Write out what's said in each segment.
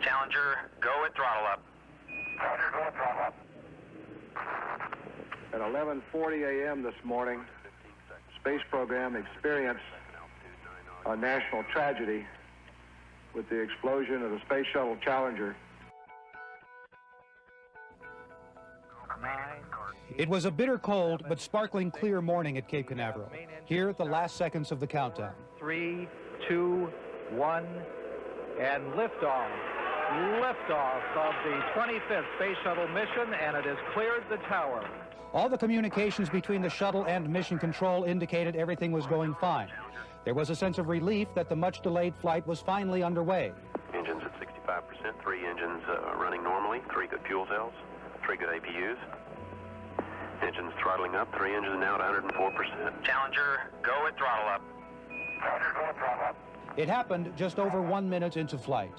Challenger, go at throttle up. Challenger, go at throttle up. At 11:40 a.m. this morning, space program experienced a national tragedy with the explosion of the Space Shuttle Challenger. It was a bitter cold but sparkling clear morning at Cape Canaveral. Here, the last seconds of the countdown. 3, 2, 1, and liftoff. Liftoff of the 25th Space Shuttle mission, and it has cleared the tower. All the communications between the shuttle and mission control indicated everything was going fine. There was a sense of relief that the much-delayed flight was finally underway. Engines at 65%, 3 engines running normally, 3 good fuel cells, 3 good APUs. Engines throttling up, 3 engines now at 104%. Challenger, go at throttle up. Challenger, go at throttle up. It happened just over 1 minute into flight.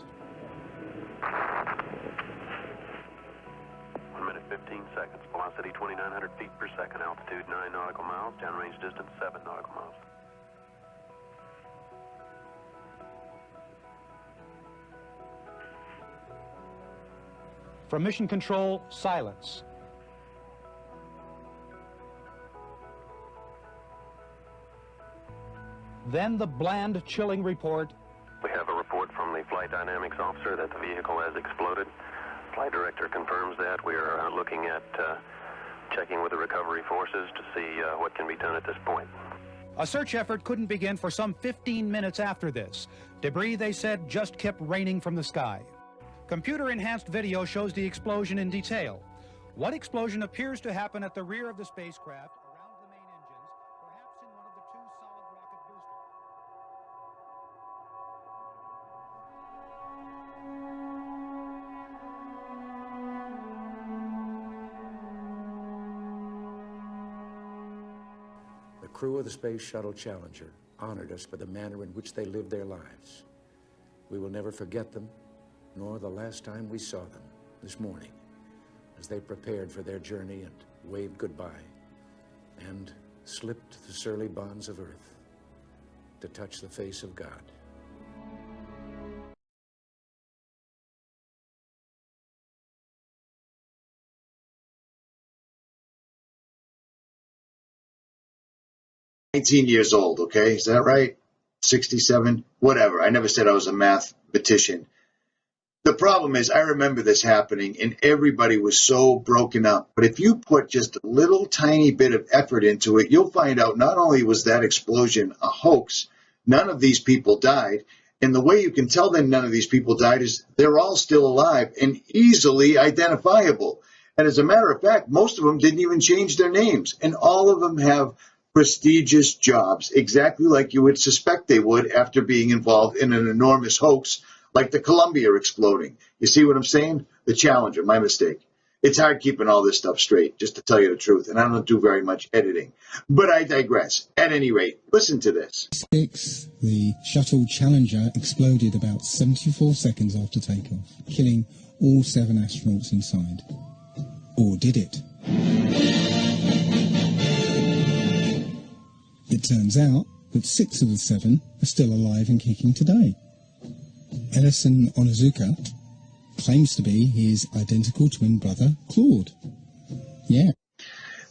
1 minute, 15 seconds. Velocity 2,900 feet per second. Altitude 9 nautical miles. Downrange distance 7 nautical miles. From mission control, silence. Then the bland, chilling report. We have a report from the flight dynamics officer that the vehicle has exploded. Flight director confirms that. We are looking at checking with the recovery forces to see what can be done at this point. A search effort couldn't begin for some 15 minutes after this. Debris, they said, just kept raining from the sky. Computer-enhanced video shows the explosion in detail. What explosion appears to happen at the rear of the spacecraft, around the main engines, perhaps in one of the 2 solid rocket boosters. The crew of the Space Shuttle Challenger honored us for the manner in which they lived their lives. We will never forget them, nor the last time we saw them this morning, as they prepared for their journey and waved goodbye and slipped the surly bonds of Earth to touch the face of God. Years old, okay? Is that right? 67? Whatever. I never said I was a mathematician. The problem is, I remember this happening, and everybody was so broken up. But if you put just a little tiny bit of effort into it, you'll find out not only was that explosion a hoax, none of these people died. And the way you can tell them none of these people died is they're all still alive and easily identifiable. And as a matter of fact, most of them didn't even change their names. And all of them have prestigious jobs, exactly like you would suspect they would after being involved in an enormous hoax like the Columbia exploding. You see what I'm saying? The Challenger, my mistake. It's hard keeping all this stuff straight, just to tell you the truth, and I don't do very much editing. But I digress. At any rate, listen to this. The Shuttle Challenger exploded about 74 seconds after takeoff, killing all 7 astronauts inside. Or did it? It turns out that 6 of the 7 are still alive and kicking today. Ellison Onizuka claims to be his identical twin brother, Claude. Yeah.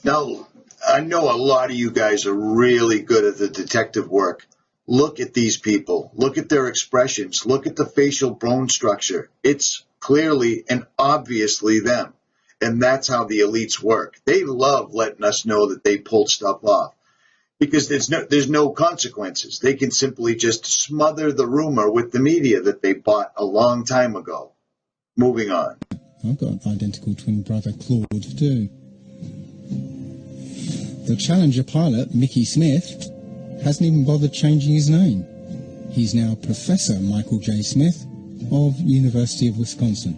Now, I know a lot of you guys are really good at the detective work. Look at these people. Look at their expressions. Look at the facial bone structure. It's clearly and obviously them. And that's how the elites work. They love letting us know that they pulled stuff off, because there's no consequences. They can simply just smother the rumor with the media that they bought a long time ago. Moving on. I've got an identical twin brother, Claude, too. The Challenger pilot, Mickey Smith, hasn't even bothered changing his name. He's now Professor Michael J. Smith of University of Wisconsin.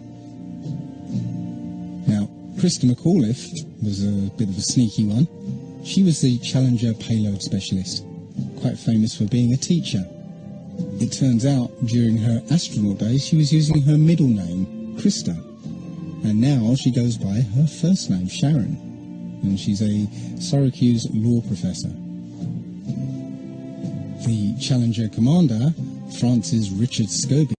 Now, Krista McAuliffe was a bit of a sneaky one. She was the Challenger payload specialist, quite famous for being a teacher. It turns out during her astronaut days she was using her middle name, Krista, and now she goes by her first name, Sharon, and she's a Syracuse law professor. The Challenger commander, Francis Richard Scobie,